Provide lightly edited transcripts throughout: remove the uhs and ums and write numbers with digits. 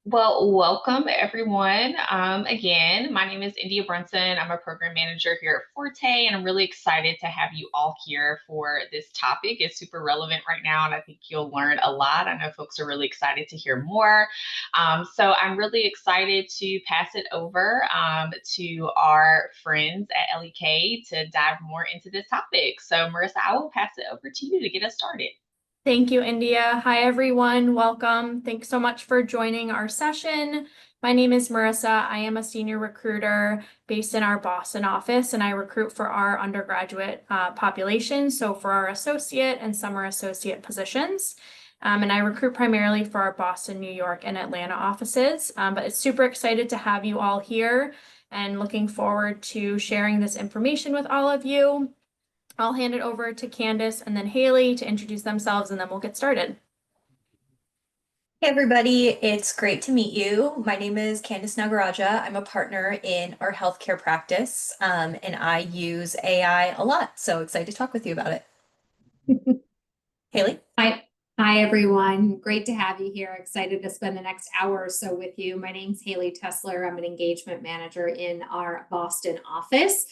Well, welcome everyone. Again, my name is India Brunson. I'm a program manager here at Forte, and I'm really excited to have you all here for this topic. It's super relevant right now, and I think you'll learn a lot. I know folks are really excited to hear more. So I'm really excited to pass it over to our friends at L.E.K to dive more into this topic. So, Marissa, I will pass it over to you to get us started. Thank you, India. Hi, everyone. Welcome. Thanks so much for joining our session. My name is Marissa. I am a senior recruiter based in our Boston office, and I recruit for our undergraduate population, so for our associate and summer associate positions. And I recruit primarily for our Boston, New York, and Atlanta offices. But it's super excited to have you all here and looking forward to sharing this information with all of you. I'll hand it over to Candace and then Haley to introduce themselves, and then we'll get started. Hey everybody, it's great to meet you. My name is Candace Nagaraja. I'm a partner in our healthcare practice, and I use AI a lot. So excited to talk with you about it. Haley? Hi, everyone. Great to have you here. Excited to spend the next hour or so with you. My name's Haley Tessler. I'm an engagement manager in our Boston office.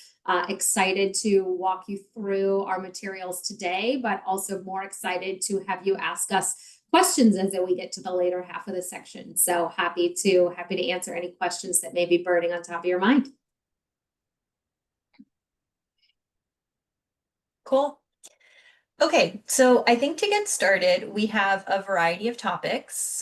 Excited to walk you through our materials today, but also more excited to have you ask us questions as we get to the later half of the section. So happy to answer any questions that may be burning on top of your mind. Cool. Okay, so I think to get started, we have a variety of topics.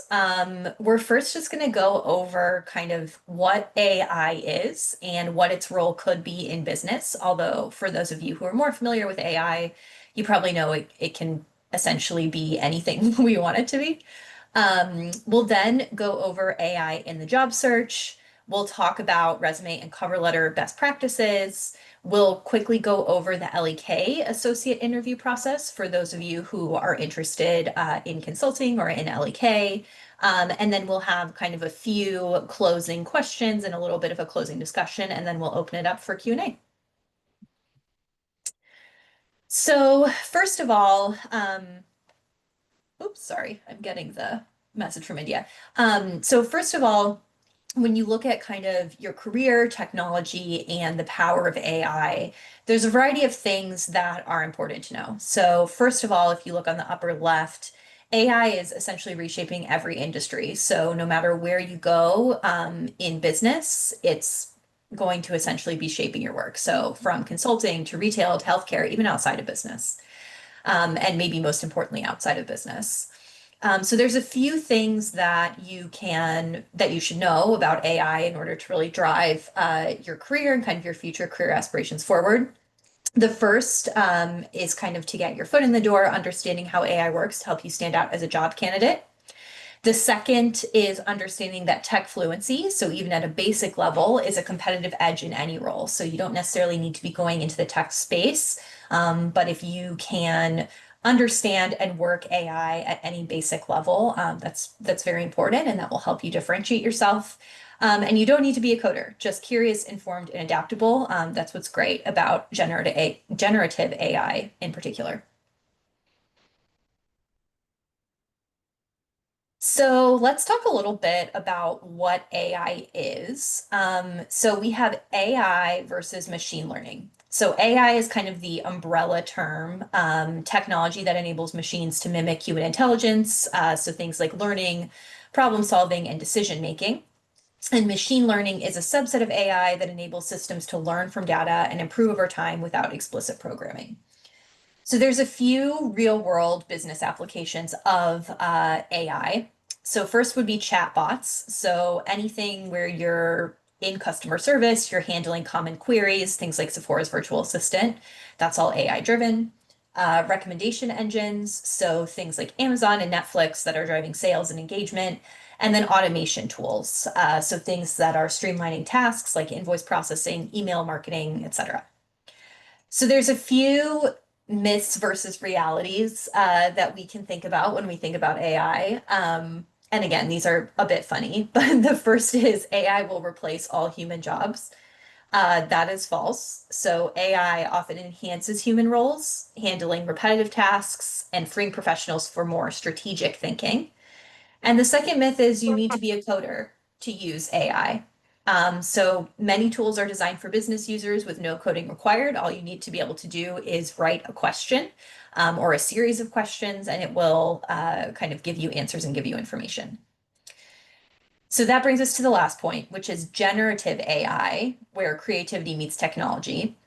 We're first just going to go over kind of what AI is and what its role could be in business. Although for those of you who are more familiar with AI, you probably know it can essentially be anything we want it to be. We'll then go over AI in the job search. We'll talk about resume and cover letter best practices. We'll quickly go over the L.E.K associate interview process for those of you who are interested in consulting or in L.E.K. And then we'll have kind of a few closing questions and a little bit of a closing discussion, and then we'll open it up for Q&A. So first of all, oops, sorry, I'm getting the message from India. So first of all, when you look at kind of your career, technology, and the power of AI, there's a variety of things that are important to know. So first of all, if you look on the upper left, AI is essentially reshaping every industry. So no matter where you go in business, it's going to essentially be shaping your work. So from consulting to retail to healthcare, even outside of business, and maybe most importantly, outside of business. So there's a few things that you should know about AI in order to really drive your career and kind of your future career aspirations forward. The first is kind of to get your foot in the door, understanding how AI works to help you stand out as a job candidate. The second is understanding that tech fluency, so even at a basic level, is a competitive edge in any role. So you don't necessarily need to be going into the tech space, but if you can understand and work AI at any basic level, that's very important, and that will help you differentiate yourself. And you don't need to be a coder, just curious, informed, and adaptable. That's what's great about generative AI in particular. So let's talk a little bit about what AI is. So we have AI versus machine learning. So AI is kind of the umbrella term, technology that enables machines to mimic human intelligence. So things like learning, problem solving, and decision making. And machine learning is a subset of AI that enables systems to learn from data and improve over time without explicit programming. So there's a few real world business applications of AI. So first would be chatbots. So anything where you're in customer service, you're handling common queries, things like Sephora's virtual assistant, that's all AI driven. Recommendation engines, so things like Amazon and Netflix that are driving sales and engagement. And then automation tools, so things that are streamlining tasks like invoice processing, email marketing, etc. So there's a few myths versus realities that we can think about when we think about AI. And again, these are a bit funny, but the first is AI will replace all human jobs. That is false. So AI often enhances human roles, handling repetitive tasks and freeing professionals for more strategic thinking. And the second myth is you need to be a coder to use AI. So many tools are designed for business users with no coding required. All you need to be able to do is write a question or a series of questions, and it will kind of give you answers and give you information. So that brings us to the last point, which is generative AI, where creativity meets technology.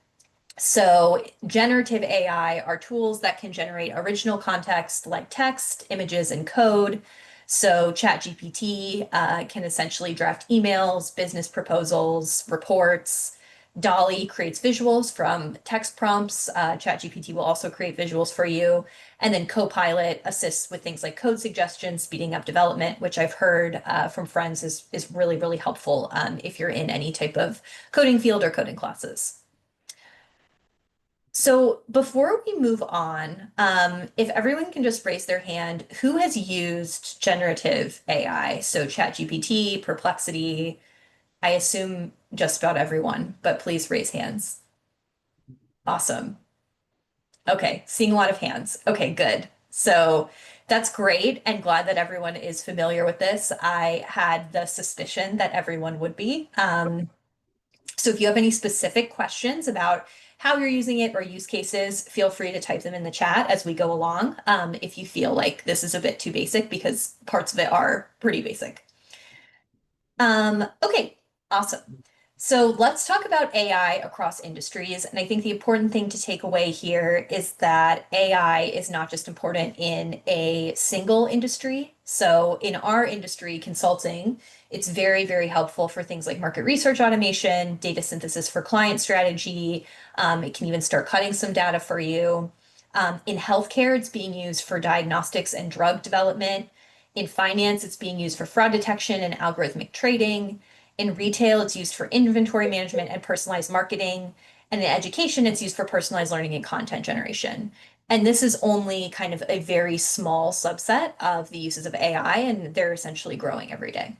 So generative AI are tools that can generate original context like text, images, and code. So ChatGPT can essentially draft emails, business proposals, reports. DALL-E creates visuals from text prompts. ChatGPT will also create visuals for you. And then Copilot assists with things like code suggestions, speeding up development, which I've heard from friends is really, really helpful if you're in any type of coding field or coding classes. So before we move on, if everyone can just raise their hand, who has used generative AI? So ChatGPT, Perplexity, I assume just about everyone, but please raise hands. Awesome. Okay, seeing a lot of hands. Okay, good. So that's great and glad that everyone is familiar with this. I had the suspicion that everyone would be. So if you have any specific questions about how you're using it or use cases, feel free to type them in the chat as we go along. If you feel like this is a bit too basic, because parts of it are pretty basic. Okay, awesome. So let's talk about AI across industries. And I think the important thing to take away here is that AI is not just important in a single industry. So in our industry, consulting, it's very, very helpful for things like market research automation, data synthesis for client strategy. It can even start cutting some data for you. In healthcare, it's being used for diagnostics and drug development. In finance, it's being used for fraud detection and algorithmic trading. In retail, it's used for inventory management and personalized marketing. And in education, it's used for personalized learning and content generation. And this is only kind of a very small subset of the uses of AI, and they're essentially growing every day.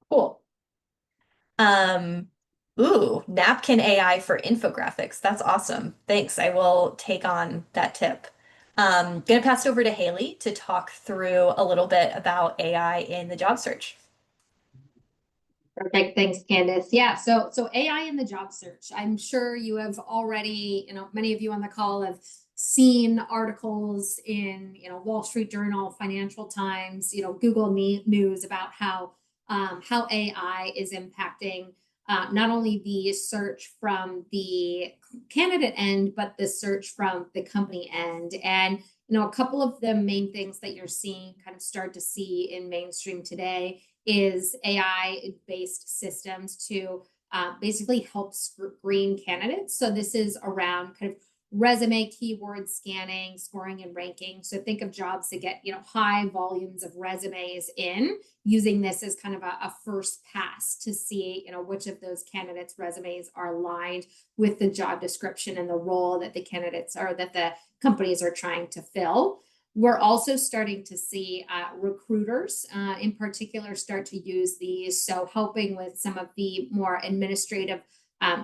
Cool. Napkin AI for infographics. That's awesome. Thanks. I will take on that tip. Gonna pass it over to Haley to talk through a little bit about AI in the job search. Perfect. Thanks, Candace. Yeah, so AI in the job search. I'm sure you have already, many of you on the call have seen articles in, Wall Street Journal, Financial Times, Google News about how AI is impacting not only the search from the candidate end, but the search from the company end. And a couple of the main things that you're seeing kind of start to see in mainstream today is AI-based systems to basically help screen candidates. So this is around kind of resume keyword scanning, scoring and ranking. So think of jobs that get, high volumes of resumes in, using this as kind of a first pass to see, which of those candidates' resumes are aligned with the job description and the role that the candidates or that the companies are trying to fill. We're also starting to see recruiters in particular start to use these. So helping with some of the more administrative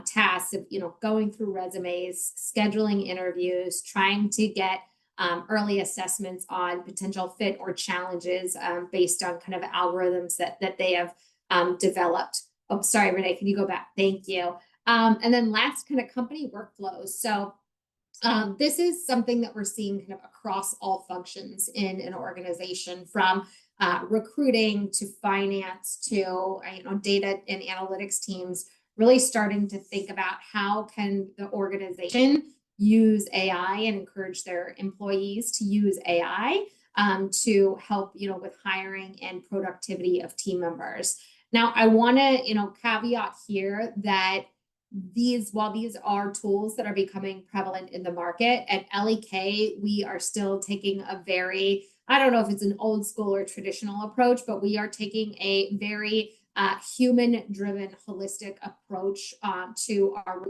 tasks of, going through resumes, scheduling interviews, trying to get early assessments on potential fit or challenges based on kind of algorithms that they have developed. Oh, sorry, Renee, can you go back? Thank you. And then last, kind of company workflows. So this is something that we're seeing kind of across all functions in an organization, from recruiting to finance to data and analytics teams, really starting to think about how can the organization use AI and encourage their employees to use AI to help with hiring and productivity of team members. Now, I want to caveat here that while these are tools that are becoming prevalent in the market, at L.E.K, we are still taking a very, I don't know if it's an old school or traditional approach, but we are taking a very human-driven, holistic approach to our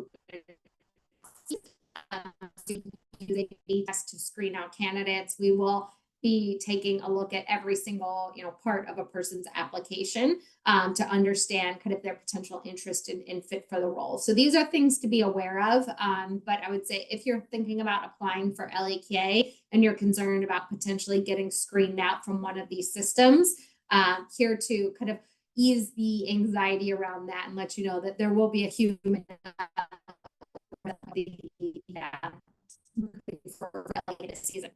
using A/B tests to screen out candidates. We will be taking a look at every single, part of a person's application to understand kind of their potential interest and fit for the role. So these are things to be aware of. But I would say if you're thinking about applying for L.E.K and you're concerned about potentially getting screened out from one of these systems, here to kind of ease the anxiety around that and let you know that there will be a human for this season.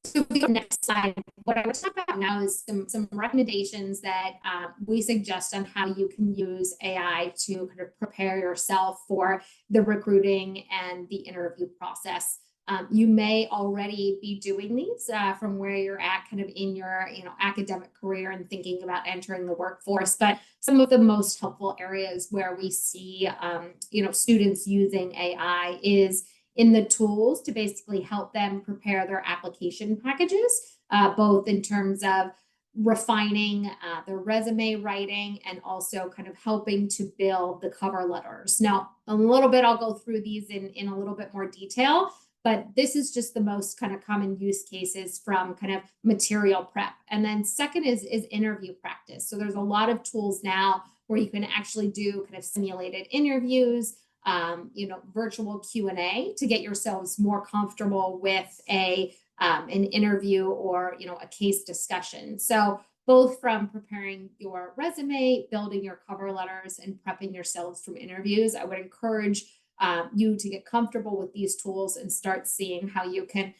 So the next slide, what I would talk about now is some recommendations that we suggest on how you can use AI to kind of prepare yourself for the recruiting and the interview process. You may already be doing these from where you're at kind of in your academic career and thinking about entering the workforce, but some of the most helpful areas where we see students using AI is in the tools to basically help them prepare their application packages, both in terms of refining their resume writing and also kind of helping to build the cover letters. Now, a little bit, I'll go through these in a little bit more detail, but this is just the most kind of common use cases from kind of material prep. And then second is interview practice. So there's a lot of tools now where you can actually do kind of simulated interviews, virtual Q&A to get yourselves more comfortable with an interview or, a case discussion. So both from preparing your resume, building your cover letters, and prepping yourselves from interviews, I would encourage you to get comfortable with these tools and start seeing how you can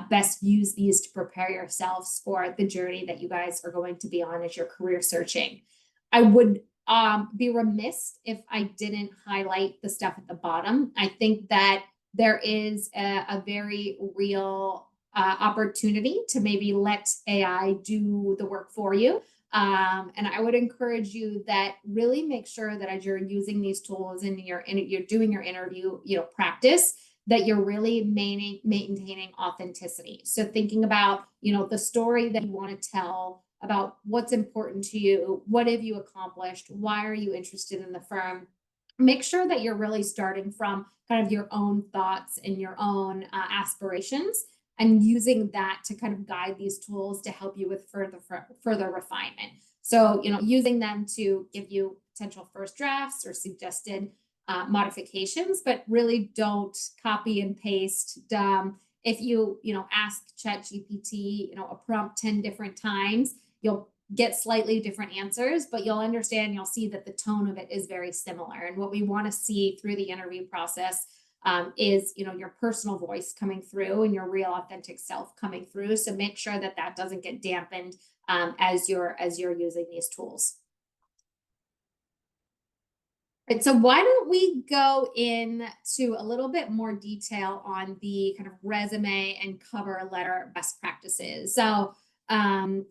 best use these to prepare yourselves for the journey that you guys are going to be on as you're career searching. I would be remiss if I didn't highlight the stuff at the bottom. I think that there is a very real opportunity to maybe let AI do the work for you. And I would encourage you that really make sure that as you're using these tools and you're doing your interview, practice, that you're really maintaining authenticity. So thinking about, the story that you want to tell about what's important to you, what have you accomplished, why are you interested in the firm. Make sure that you're really starting from kind of your own thoughts and your own aspirations, and using that to kind of guide these tools to help you with further refinement. So, using them to give you potential first drafts or suggested modifications, but really don't copy and paste. If you, ask ChatGPT, a prompt 10 different times, you'll get slightly different answers, but you'll understand, you'll see that the tone of it is very similar. And what we want to see through the interview process is, your personal voice coming through and your real authentic self coming through. So make sure that that doesn't get dampened as you're using these tools. Right, so why don't we go into a little bit more detail on the kind of resume and cover letter best practices. So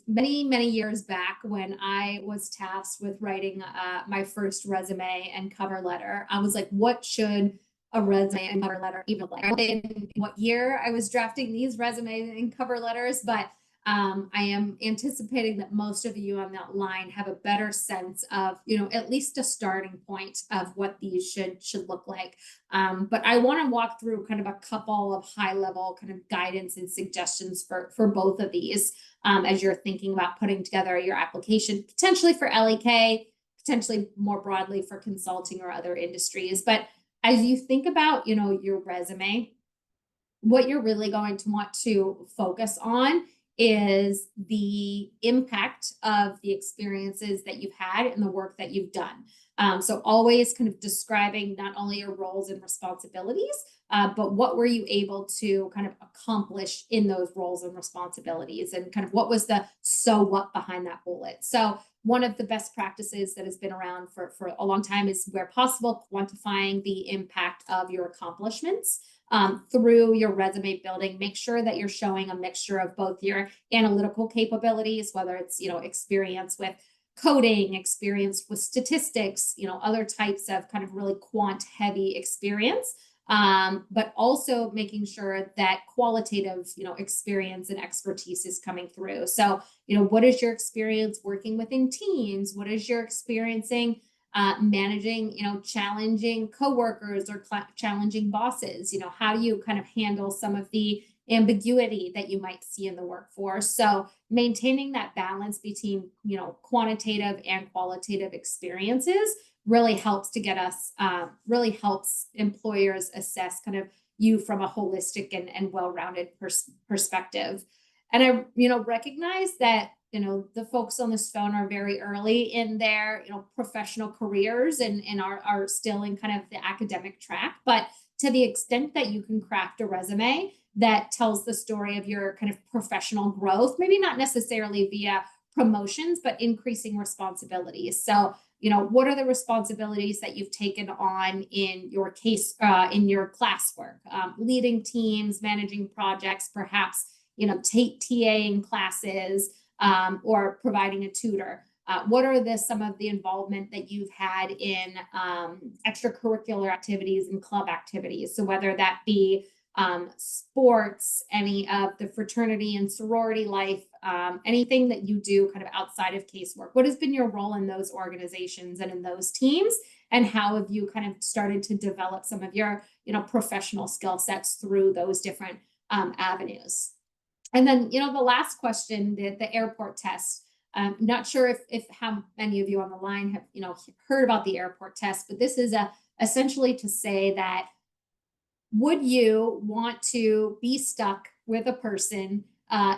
many years back, when I was tasked with writing my first resume and cover letter, I was like, what should a resume and cover letter even look like? I don't know in what year I was drafting these resumes and cover letters, but I am anticipating that most of you on that line have a better sense of, at least a starting point of what these should look like. But I want to walk through kind of a couple of high level kind of guidance and suggestions for both of these as you're thinking about putting together your application, potentially for L.E.K, potentially more broadly for consulting or other industries. But as you think about, your resume, what you're really going to want to focus on is the impact of the experiences that you've had and the work that you've done. So always kind of describing not only your roles and responsibilities, but what were you able to kind of accomplish in those roles and responsibilities, and kind of what was the so what behind that bullet. So one of the best practices that has been around for a long time is, where possible, quantifying the impact of your accomplishments through your resume building. Make sure that you're showing a mixture of both your analytical capabilities, whether it's, experience with coding, experience with statistics, other types of kind of really quant heavy experience, but also making sure that qualitative, experience and expertise is coming through. So, what is your experience working within teams? What is your experiencing managing, challenging coworkers or challenging bosses? How do you kind of handle some of the ambiguity that you might see in the workforce. So maintaining that balance between, quantitative and qualitative experiences really helps to get us, really helps employers assess kind of you from a holistic and well-rounded perspective. And I, recognize that, the folks on this phone are very early in their, professional careers and are still in kind of the academic track. But to the extent that you can craft a resume that tells the story of your kind of professional growth, maybe not necessarily via promotions, but increasing responsibilities. So, what are the responsibilities that you've taken on in your case, in your classwork, leading teams, managing projects, perhaps, TAing classes, or providing a tutor. What are some of the involvement that you've had in extracurricular activities and club activities? So whether that be sports, any of the fraternity and sorority life, anything that you do kind of outside of casework. What has been your role in those organizations and in those teams? And how have you kind of started to develop some of your, professional skill sets through those different avenues? And then, the last question, the airport test. Not sure if how many of you on the line have, heard about the airport test, but this is essentially to say that would you want to be stuck with a person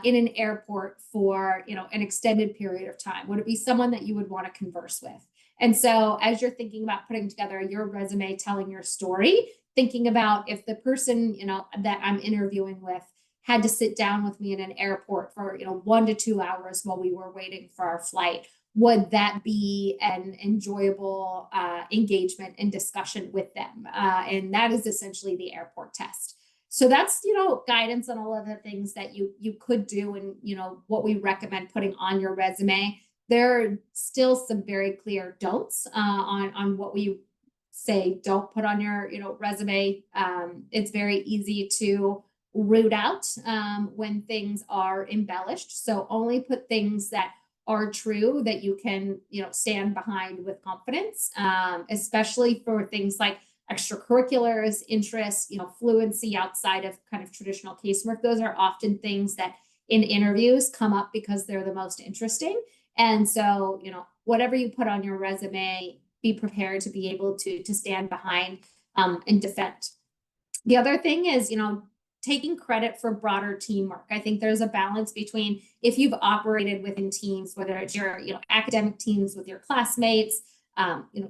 in an airport for, an extended period of time? Would it be someone that you would want to converse with? And so as you're thinking about putting together your resume, telling your story, thinking about if the person, that I'm interviewing with had to sit down with me in an airport for 1 to 2 hours while we were waiting for our flight, would that be an enjoyable engagement and discussion with them? And that is essentially the airport test. So that's guidance on all of the things that you could do, and what we recommend putting on your resume. There are still some very clear don'ts on what we say don't put on your resume. It's very easy to root out when things are embellished. So only put things that are true that you can, stand behind with confidence, especially for things like extracurriculars, interests, fluency outside of kind of traditional casework. Those are often things that in interviews come up because they're the most interesting. And so, whatever you put on your resume, be prepared to be able to stand behind and defend. The other thing is, taking credit for broader teamwork. I think there's a balance between if you've operated within teams, whether it's your academic teams with your classmates,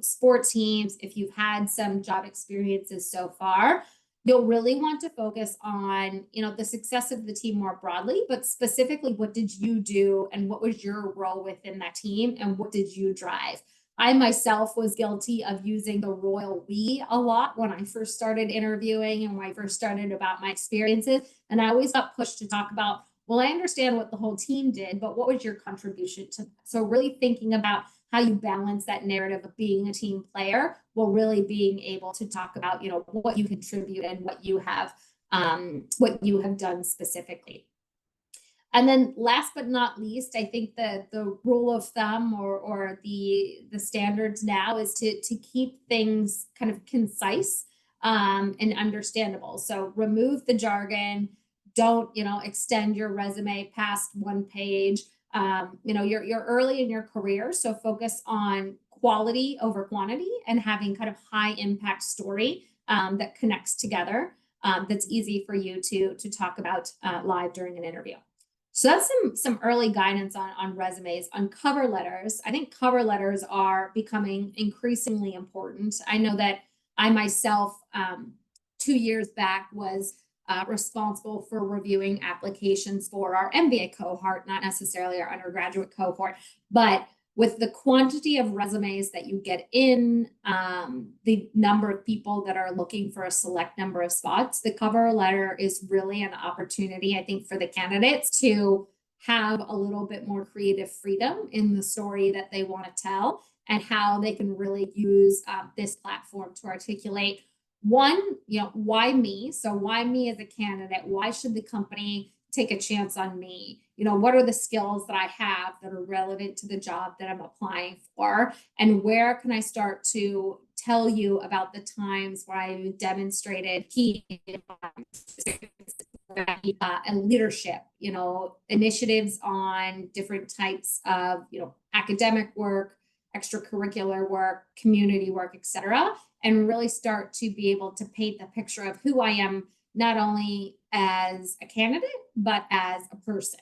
sports teams, if you've had some job experiences so far, you'll really want to focus on the success of the team more broadly, but specifically what did you do and what was your role within that team and what did you drive? I myself was guilty of using the royal we a lot when I first started interviewing and when I first started about my experiences. And I always got pushed to talk about, well, I understand what the whole team did, but what was your contribution to that? So really thinking about how you balance that narrative of being a team player while really being able to talk about, what you contribute and what you have done specifically. And then last but not least, I think the rule of thumb or the standards now is to keep things kind of concise and understandable. So remove the jargon. Don't, extend your resume past one page. You're early in your career, so focus on quality over quantity and having kind of high impact story that connects together. That's easy for you to talk about live during an interview. So that's some early guidance on resumes. On cover letters, I think cover letters are becoming increasingly important. I know that I myself, 2 years back, was responsible for reviewing applications for our MBA cohort, not necessarily our undergraduate cohort, but with the quantity of resumes that you get in, the number of people that are looking for a select number of spots, the cover letter is really an opportunity, I think, for the candidates to have a little bit more creative freedom in the story that they want to tell and how they can really use this platform to articulate one, why me? So why me as a candidate? Why should the company take a chance on me? What are the skills that I have that are relevant to the job that I'm applying for? And where can I start to tell you about the times where I demonstrated key and leadership, initiatives on different types of, academic work, extracurricular work, community work, etc., and really start to be able to paint the picture of who I am, not only as a candidate, but as a person.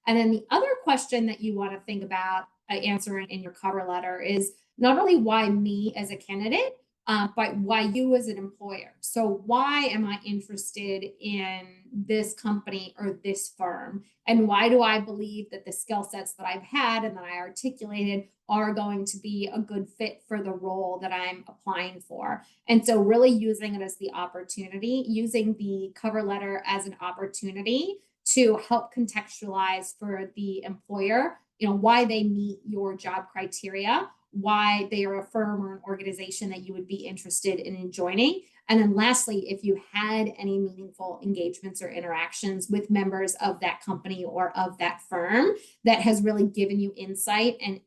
And then the other question that you want to think about answering in your cover letter is not only why me as a candidate, but why you as an employer. So why am I interested in this company or this firm? And why do I believe that the skill sets that I've had and that I articulated are going to be a good fit for the role that I'm applying for? And so really using it as the opportunity, using the cover letter as an opportunity to help contextualize for the employer, why they meet your job criteria, why they are a firm or an organization that you would be interested in joining. And then lastly, if you had any meaningful engagements or interactions with members of that company or of that firm that has really given you insight and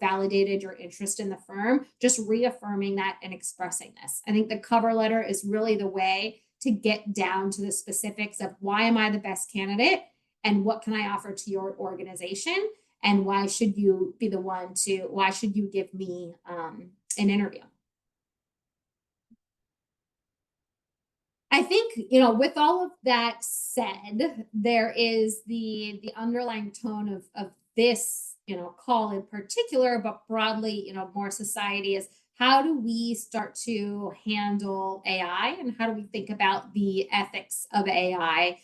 validated your interest in the firm, just reaffirming that and expressing this. I think the cover letter is really the way to get down to the specifics of why am I the best candidate and what can I offer to your organization? And why should you be the one why should you give me an interview? I think, with all of that said, there is the underlying tone of this, call in particular, but broadly, more society is how do we start to handle AI and how do we think about the ethics of AI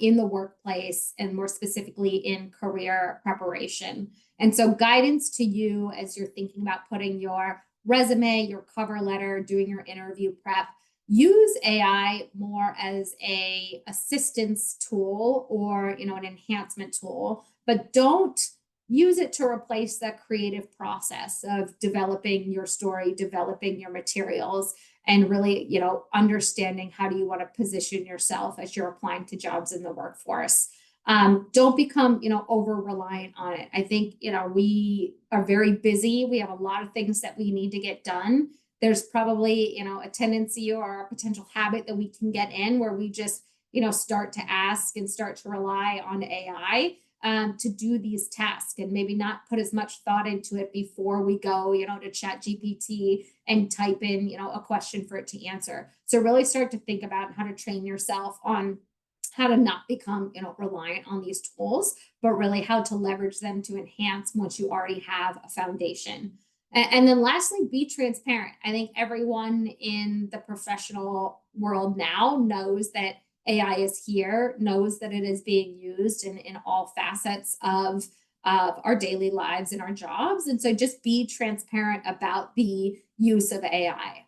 in the workplace and more specifically in career preparation. And so guidance to you as you're thinking about putting your resume, your cover letter, doing your interview prep, use AI more as a assistance tool or, an enhancement tool, but don't use it to replace that creative process of developing your story, developing your materials, and really, understanding how do you want to position yourself as you're applying to jobs in the workforce. Don't become, over reliant on it. I think, we are very busy. We have a lot of things that we need to get done. There's probably, a tendency or a potential habit that we can get in where we just, start to ask and start to rely on AI to do these tasks and maybe not put as much thought into it before we go, to ChatGPT and type in, a question for it to answer. So really start to think about how to train yourself on how to not become, reliant on these tools, but really how to leverage them to enhance once you already have a foundation. And then lastly, be transparent. I think everyone in the professional world now knows that AI is here, knows that it is being used in all facets of our daily lives and our jobs. And so just be transparent about the use of AI.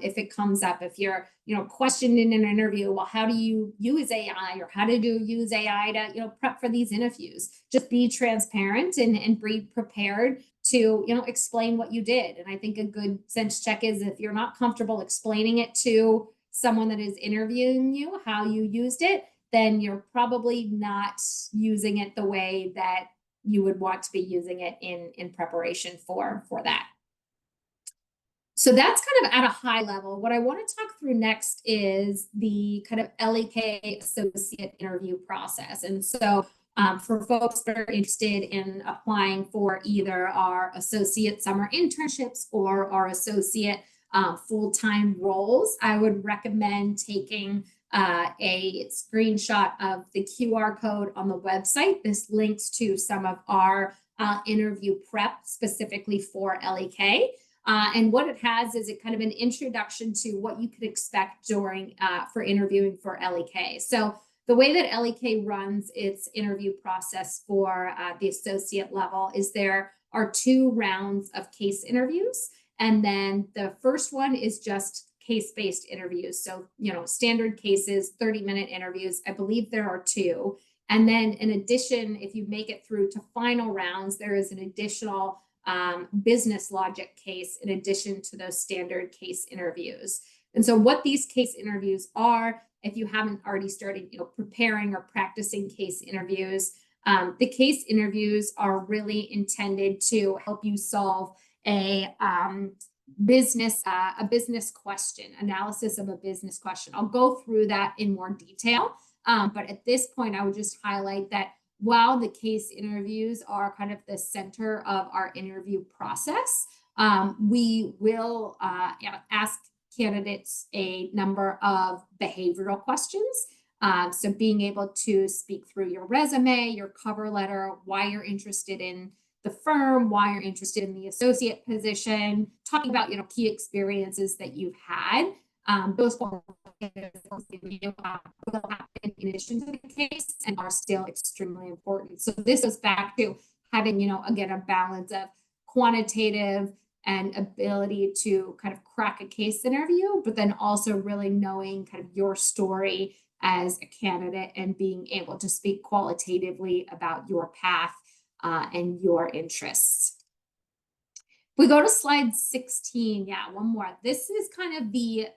If it comes up, if you're, questioned in an interview, well, how do you use AI or how did you use AI to, prep for these interviews? Just be transparent and be prepared to, explain what you did. And I think a good sense check is if you're not comfortable explaining it to someone that is interviewing you, how you used it, then you're probably not using it the way that you would want to be using it in preparation for that. So that's kind of at a high level. What I want to talk through next is the kind of L.E.K associate interview process. And so for folks that are interested in applying for either our associate summer internships or our associate full-time roles, I would recommend taking a screenshot of the QR code on the website. This links to some of our interview prep specifically for L.E.K. And what it has is it kind of an introduction to what you could expect during for interviewing for L.E.K. So the way that L.E.K runs its interview process for the associate level is there are 2 rounds of case interviews. And then the first one is just case-based interviews. So, standard cases, 30-minute interviews. I believe there are 2. And then in addition, if you make it through to final rounds, there is an additional business logic case in addition to those standard case interviews. And so what these case interviews are, if you haven't already started, preparing or practicing case interviews, the case interviews are really intended to help you solve a business question, analysis of a business question. I'll go through that in more detail. But at this point, I would just highlight that while the case interviews are kind of the center of our interview process, we will ask candidates a number of behavioral questions. So being able to speak through your resume, your cover letter, why you're interested in the firm, why you're interested in the associate position, talking about key experiences that you've had. Those will happen in addition to the case and are still extremely important. So this goes back to having, again, a balance of quantitative and ability to kind of crack a case interview, but then also really knowing kind of your story as a candidate and being able to speak qualitatively about your path and your interests. We go to slide 16. Yeah, one more. This is kind of the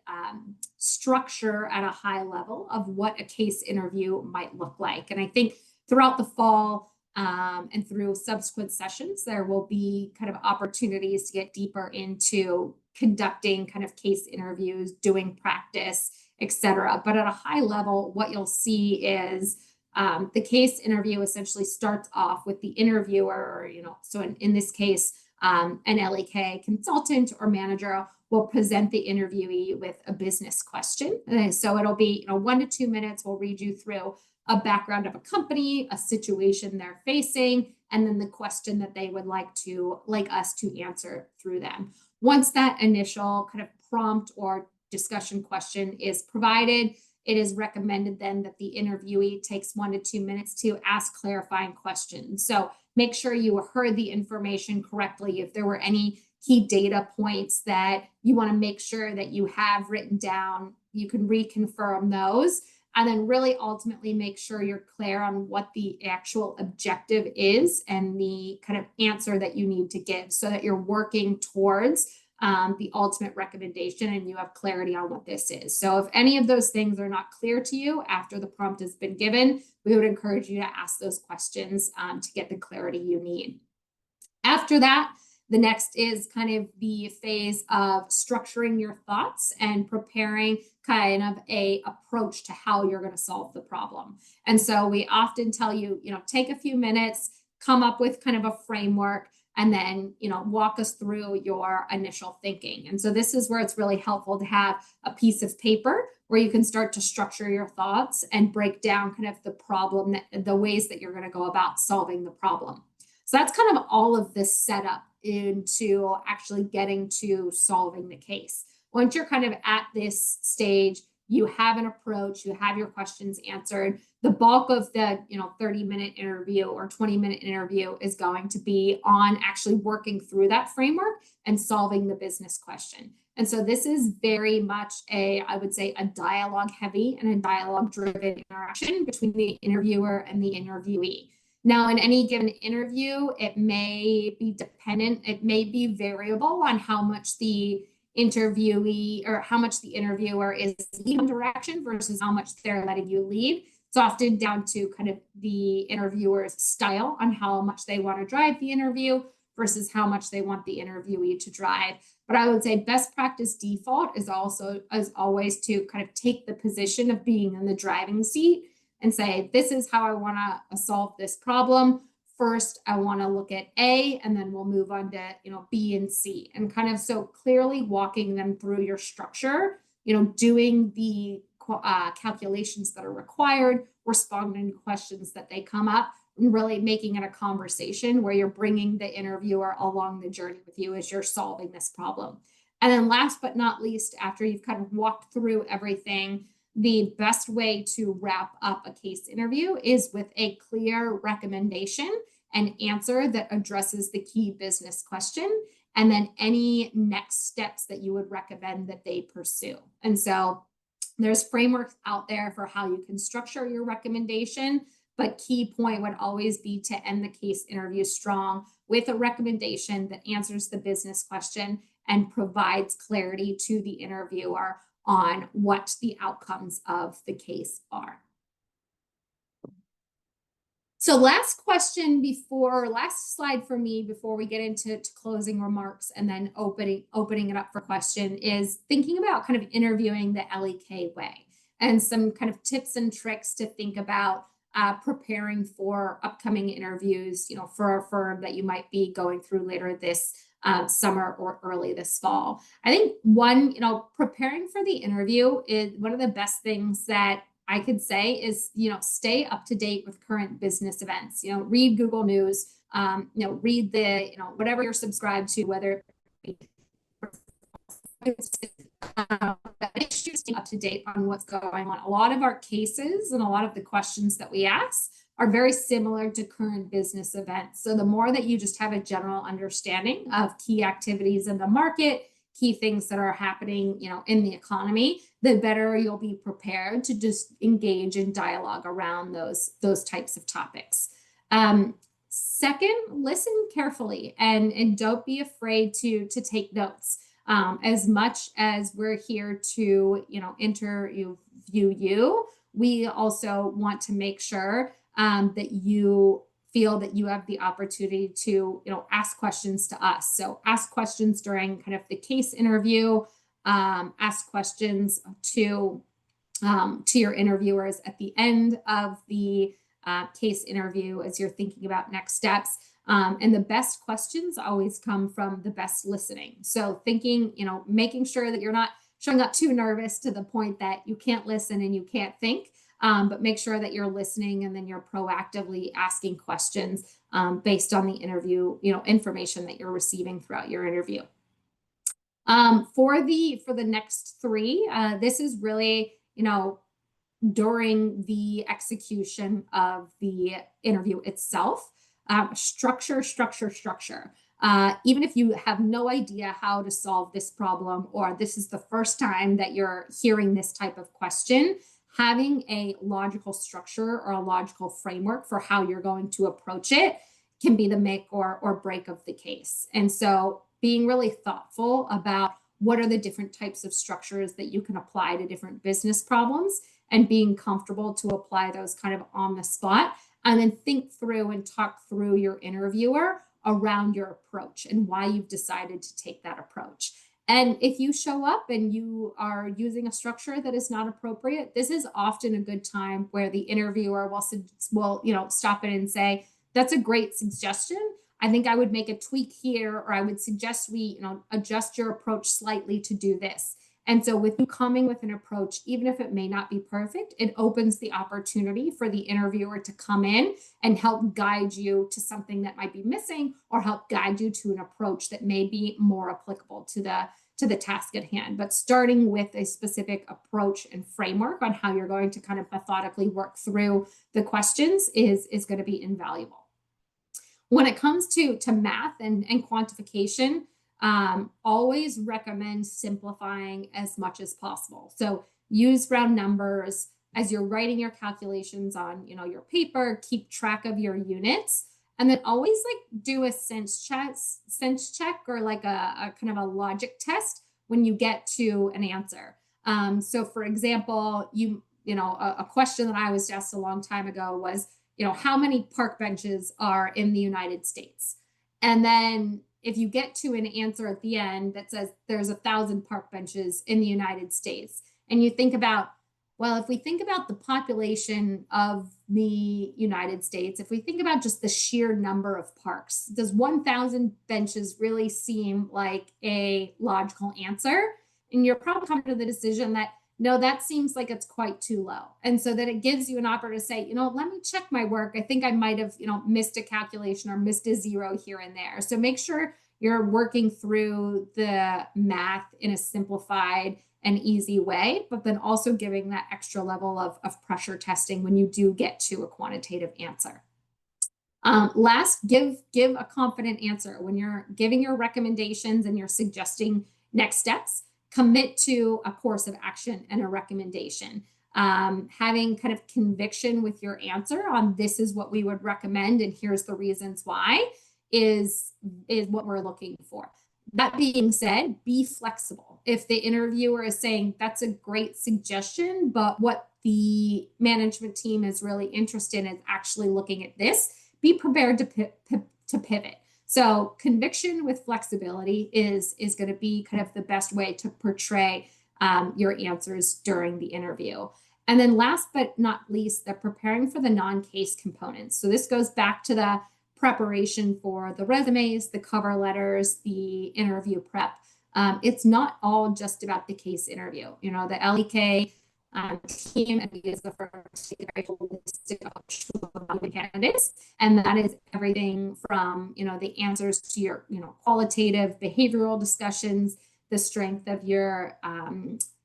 structure at a high level of what a case interview might look like. And I think throughout the fall and through subsequent sessions, there will be kind of opportunities to get deeper into conducting kind of case interviews, doing practice, etc. But at a high level, what you'll see is the case interview essentially starts off with the interviewer, so in this case, an L.E.K consultant or manager will present the interviewee with a business question. And so it'll be 1 to 2 minutes. We'll read you through a background of a company, a situation they're facing, and then the question that they would like us to answer through them. Once that initial kind of prompt or discussion question is provided, it is recommended then that the interviewee takes 1 to 2 minutes to ask clarifying questions. So make sure you heard the information correctly. If there were any key data points that you want to make sure that you have written down, you can reconfirm those. And then really ultimately make sure you're clear on what the actual objective is and the kind of answer that you need to give so that you're working towards the ultimate recommendation and you have clarity on what this is. So if any of those things are not clear to you after the prompt has been given, we would encourage you to ask those questions to get the clarity you need. After that, the next is kind of the phase of structuring your thoughts and preparing kind of a approach to how you're going to solve the problem. And so we often tell you, take a few minutes, come up with kind of a framework, and then, walk us through your initial thinking. And so this is where it's really helpful to have a piece of paper where you can start to structure your thoughts and break down kind of the problem, the ways that you're going to go about solving the problem. So that's kind of all of this setup into actually getting to solving the case. Once you're kind of at this stage, you have an approach, you have your questions answered. The bulk of the 30-minute interview or 20-minute interview is going to be on actually working through that framework and solving the business question. And so this is very much I would say, a dialogue heavy and a dialogue driven interaction between the interviewer and the interviewee. Now, in any given interview, it may be dependent, it may be variable on how much the interviewee or how much the interviewer is leading direction versus how much they're letting you lead. It's often down to kind of the interviewer's style on how much they want to drive the interview versus how much they want the interviewee to drive. But I would say best practice default is always to kind of take the position of being in the driving seat and say, this is how I want to solve this problem. First, I want to look at A, and then we'll move on to B and C, and kind of so clearly walking them through your structure, doing the calculations that are required, responding to questions that they come up, and really making it a conversation where you're bringing the interviewer along the journey with you as you're solving this problem. And then last but not least, after you've kind of walked through everything, the best way to wrap up a case interview is with a clear recommendation and answer that addresses the key business question, and then any next steps that you would recommend that they pursue. And so there's frameworks out there for how you can structure your recommendation, but key point would always be to end the case interview strong with a recommendation that answers the business question and provides clarity to the interviewer on what the outcomes of the case are. So last slide for me before we get into closing remarks and then opening it up for question is thinking about kind of interviewing the L.E.K way. and some kind of tips and tricks to think about preparing for upcoming interviews, for a firm that you might be going through later this summer or early this fall. I think preparing for the interview is one of the best things that I could say is, stay up to date with current business events, read Google News, read whatever you're subscribed to, whether it be up to date on what's going on. A lot of our cases and a lot of the questions that we ask are very similar to current business events. So the more that you just have a general understanding of key activities in the market, key things that are happening, in the economy, the better you'll be prepared to just engage in dialogue around those types of topics. Second, listen carefully and don't be afraid to take notes. As much as we're here to, interview you, we also want to make sure that you feel that you have the opportunity to, ask questions to us. So ask questions during kind of the case interview, ask questions to your interviewers at the end of the case interview as you're thinking about next steps. And the best questions always come from the best listening. So thinking, making sure that you're not showing up too nervous to the point that you can't listen and you can't think, but make sure that you're listening and then you're proactively asking questions based on the interview, information that you're receiving throughout your interview. For the next three, this is really, during the execution of the interview itself. Structure. Even if you have no idea how to solve this problem, or this is the first time that you're hearing this type of question, having a logical structure or a logical framework for how you're going to approach it can be the make or break of the case. And so being really thoughtful about what are the different types of structures that you can apply to different business problems, and being comfortable to apply those kind of on the spot, and then think through and talk through your interviewer around your approach and why you've decided to take that approach. And if you show up and you are using a structure that is not appropriate, this is often a good time where the interviewer will stop it and say, that's a great suggestion. I think I would make a tweak here, or I would suggest we, adjust your approach slightly to do this. And so with you coming with an approach, even if it may not be perfect, it opens the opportunity for the interviewer to come in and help guide you to something that might be missing, or help guide you to an approach that may be more applicable to the task at hand. But starting with a specific approach and framework on how you're going to kind of methodically work through the questions is going to be invaluable. When it comes to math and quantification, always recommend simplifying as much as possible. So use round numbers as you're writing your calculations on, your paper. Keep track of your units, and then always do a sense check or like a kind of a logic test when you get to an answer. So for example, a question that I was asked a long time ago was, how many park benches are in the United States? And then if you get to an answer at the end that says there's 1,000 park benches in the United States, and you think about, well, if we think about the population of the United States, if we think about just the sheer number of parks, does 1,000 benches really seem like a logical answer? And you're probably coming to the decision that, no, that seems like it's quite too low. And so that it gives you an opportunity to say, let me check my work. I think I might have, missed a calculation or missed a zero here and there. So make sure you're working through the math in a simplified and easy way, but then also giving that extra level of pressure testing when you do get to a quantitative answer. Last, give a confident answer. When you're giving your recommendations and you're suggesting next steps, commit to a course of action and a recommendation. Having kind of conviction with your answer on this is what we would recommend and here's the reasons why is what we're looking for. That being said, be flexible. If the interviewer is saying that's a great suggestion, but what the management team is really interested in is actually looking at this, be prepared to pivot. So conviction with flexibility is going to be kind of the best way to portray your answers during the interview. And then last but not least, the preparing for the non-case components. So this goes back to the preparation for the resumes, the cover letters, the interview prep. It's not all just about the case interview. The L.E.K team and we as the firm take a very holistic approach to evaluating candidates, and that is everything from the answers to your qualitative behavioral discussions, the strength of your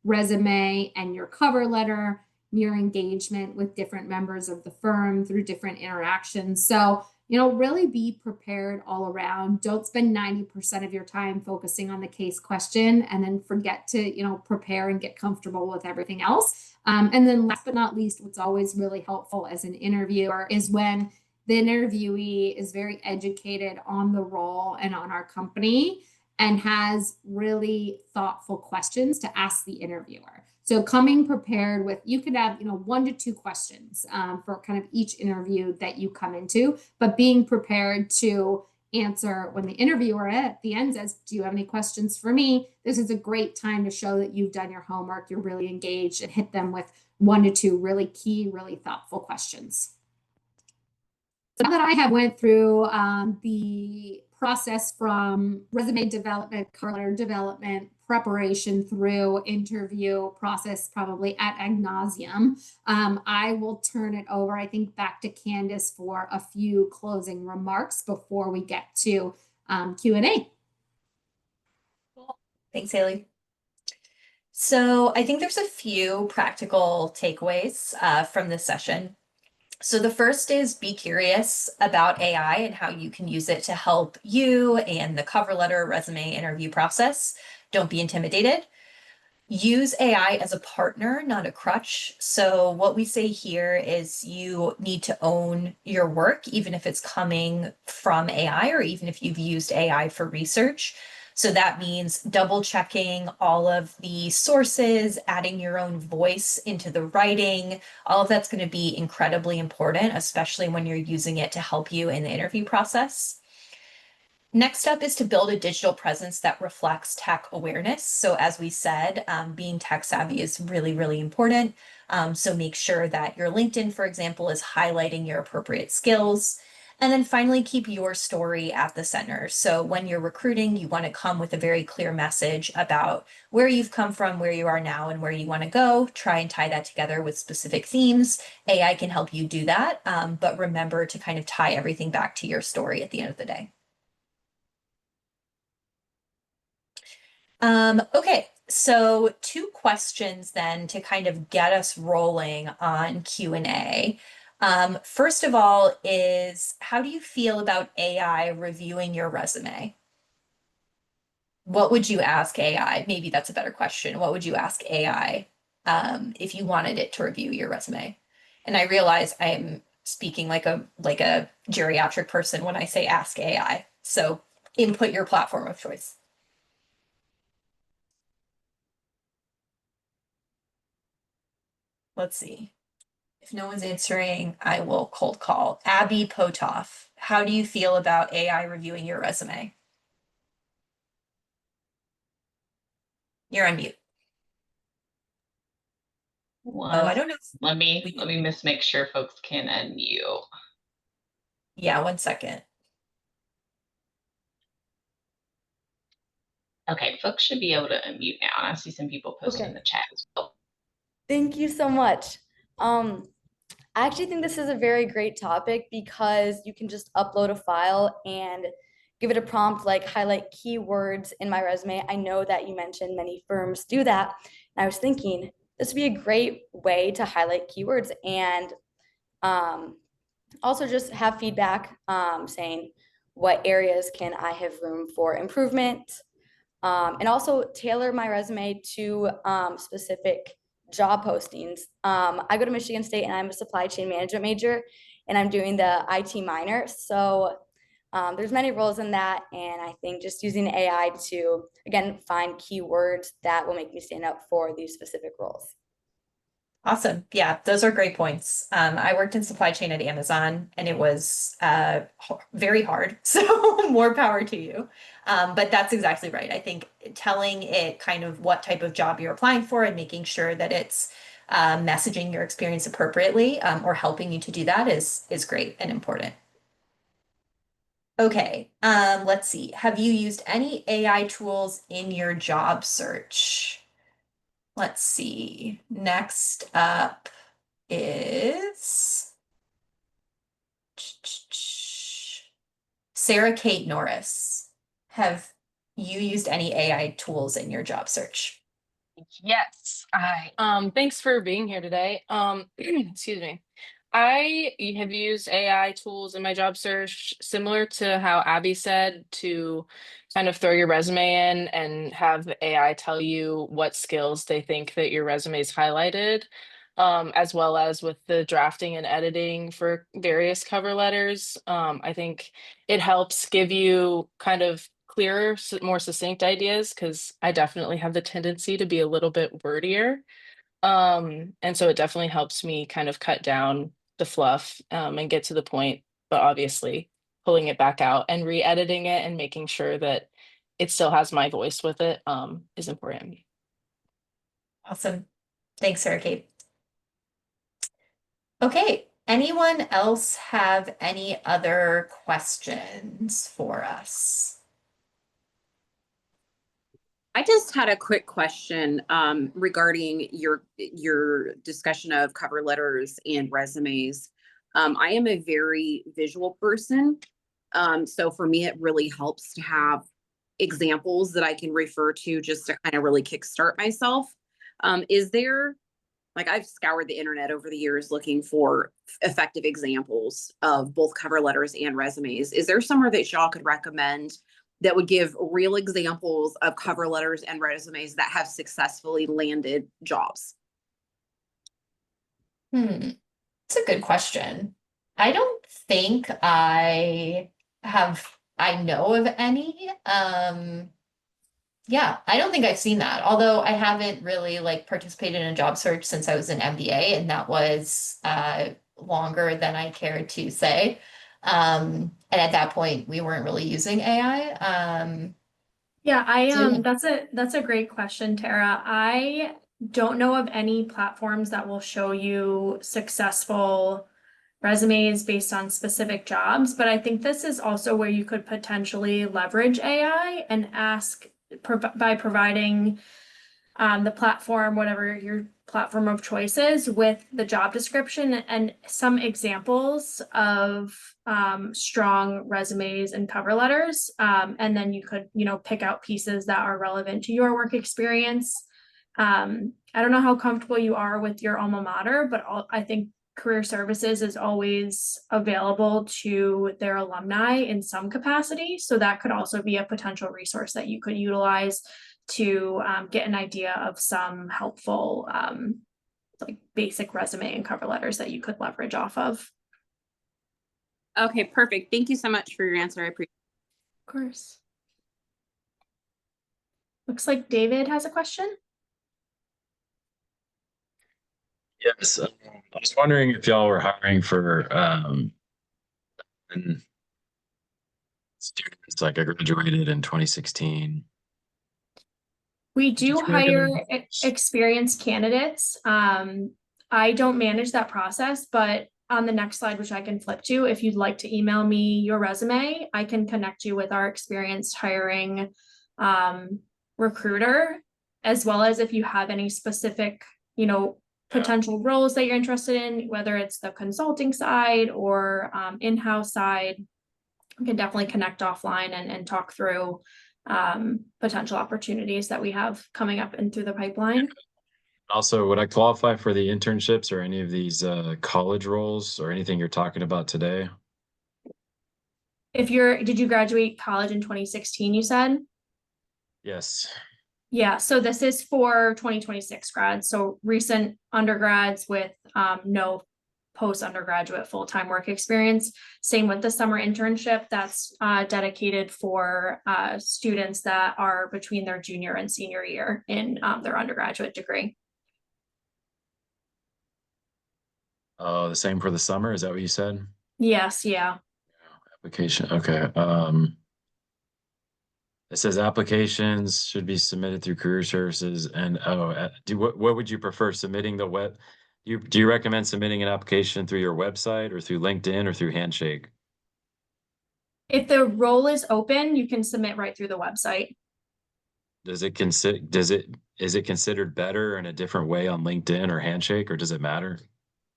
resume and your cover letter, your engagement with different members of the firm through different interactions. So really be prepared all around. Don't spend 90% of your time focusing on the case question and then forget to, prepare and get comfortable with everything else. And then last but not least, what's always really helpful as an interviewer is when the interviewee is very educated on the role and on our company and has really thoughtful questions to ask the interviewer. So coming prepared with, you could have, 1 to 2 questions for kind of each interview that you come into, but being prepared to answer when the interviewer at the end says, do you have any questions for me? This is a great time to show that you've done your homework, you're really engaged, and hit them with 1 to 2 really key, really thoughtful questions. So now that I have went through the process from resume development, cover letter development, preparation through interview process, probably ad nauseum, I will turn it over, I think, back to Candace for a few closing remarks before we get to Q&A. Thanks, Haley. So I think there's a few practical takeaways from this session. So the first is be curious about AI and how you can use it to help you and the cover letter, resume, interview process. Don't be intimidated. Use AI as a partner, not a crutch. So what we say here is you need to own your work, even if it's coming from AI or even if you've used AI for research. So that means double checking all of the sources, adding your own voice into the writing. All of that's going to be incredibly important, especially when you're using it to help you in the interview process. Next up is to build a digital presence that reflects tech awareness. So as we said, being tech savvy is really, really important. So make sure that your LinkedIn, for example, is highlighting your appropriate skills. And then finally, keep your story at the center. So when you're recruiting, you want to come with a very clear message about where you've come from, where you are now, and where you want to go. Try and tie that together with specific themes. AI can help you do that, but remember to kind of tie everything back to your story at the end of the day. Okay, so 2 questions then to kind of get us rolling on Q&A. First of all is, how do you feel about AI reviewing your resume? What would you ask AI? Maybe that's a better question. What would you ask AI if you wanted it to review your resume? And I realize I'm speaking like a geriatric person when I say ask AI. So input your platform of choice. Let's see. If no one's answering, I will cold call. Abby Potoff, how do you feel about AI reviewing your resume? You're on mute. Well, Oh, I don't know. let me just make sure folks can unmute. Yeah, 1 second. Okay, folks should be able to unmute now. I see some people posting in the chat as well. Thank you so much. I actually think this is a very great topic because you can just upload a file and give it a prompt like highlight keywords in my resume. I know that you mentioned many firms do that. And I was thinking this would be a great way to highlight keywords and also just have feedback saying what areas can I have room for improvement, and also tailor my resume to specific job postings. I go to Michigan State and I'm a supply chain management major and I'm doing the IT minor. So there's many roles in that. And I think just using AI to, again, find keywords that will make me stand out for these specific roles. Awesome. Yeah, those are great points. I worked in supply chain at Amazon and it was very hard. So more power to you. But that's exactly right. I think telling it kind of what type of job you're applying for and making sure that it's messaging your experience appropriately, or helping you to do that is great and important. Okay, let's see. Have you used any AI tools in your job search? Let's see. Next up is Sarah Kate Norris. Have you used any AI tools in your job search? Yes, thanks for being here today. Excuse me. I have used AI tools in my job search, similar to how Abby said, to kind of throw your resume in and have the AI tell you what skills they think that your resume is highlighted, as well as with the drafting and editing for various cover letters. I think it helps give you kind of clearer, more succinct ideas, because I definitely have the tendency to be a little bit wordier. And so it definitely helps me kind of cut down the fluff, and get to the point, but obviously pulling it back out and re-editing it and making sure that it still has my voice with it, is important. Awesome. Thanks, Sarah Kate. Okay, anyone else have any other questions for us? I just had a quick question regarding your discussion of cover letters and resumes. I am a very visual person. So for me, it really helps to have examples that I can refer to just to kind of really kickstart myself. Is there, like, I've scoured the internet over the years looking for effective examples of both cover letters and resumes. Is there somewhere that y'all could recommend that would give real examples of cover letters and resumes that have successfully landed jobs? It's a good question. I don't think I know of any. Yeah, I don't think I've seen that. Although I haven't really like participated in a job search since I was in MBA, and that was longer than I cared to say. And at that point, we weren't really using AI. Yeah, So yeah. that's a great question, Tara. I don't know of any platforms that will show you successful resumes based on specific jobs, but I think this is also where you could potentially leverage AI and ask by providing the platform, whatever your platform of choice is, with the job description and some examples of strong resumes and cover letters. And then you could, pick out pieces that are relevant to your work experience. I don't know how comfortable you are with your alma mater, but I think Career Services is always available to their alumni in some capacity. So that could also be a potential resource that you could utilize to get an idea of some helpful like basic resume and cover letters that you could leverage off of. Okay, perfect. Thank you so much for your answer. I appreciate it. Of course. Looks like David has a question. Yes, I was wondering if y'all were hiring for students. Like, I graduated in 2016. We do hire experienced candidates. I don't manage that process, but on the next slide, which I can flip to, if you'd like to email me your resume, I can connect you with our experienced hiring recruiter, as well as if you have any specific, potential roles that you're interested in, whether it's the consulting side or in-house side. We can definitely connect offline and talk through potential opportunities that we have coming up and through the pipeline. Also, would I qualify for the internships or any of these college roles or anything you're talking about today? Did you graduate college in 2016, you said? Yes. Yeah, so this is for 2026 grads, so recent undergrads with no post-undergraduate full-time work experience. Same with the summer internship that's dedicated for students that are between their junior and senior year in their undergraduate degree. Oh, the same for the summer? Is that what you said? Yes, yeah. Application. Okay. It says applications should be submitted through career services and what would you prefer, submitting the web? Do you recommend submitting an application through your website or through LinkedIn or through Handshake? If the role is open, you can submit right through the website. Is it considered better in a different way on LinkedIn or Handshake, or does it matter?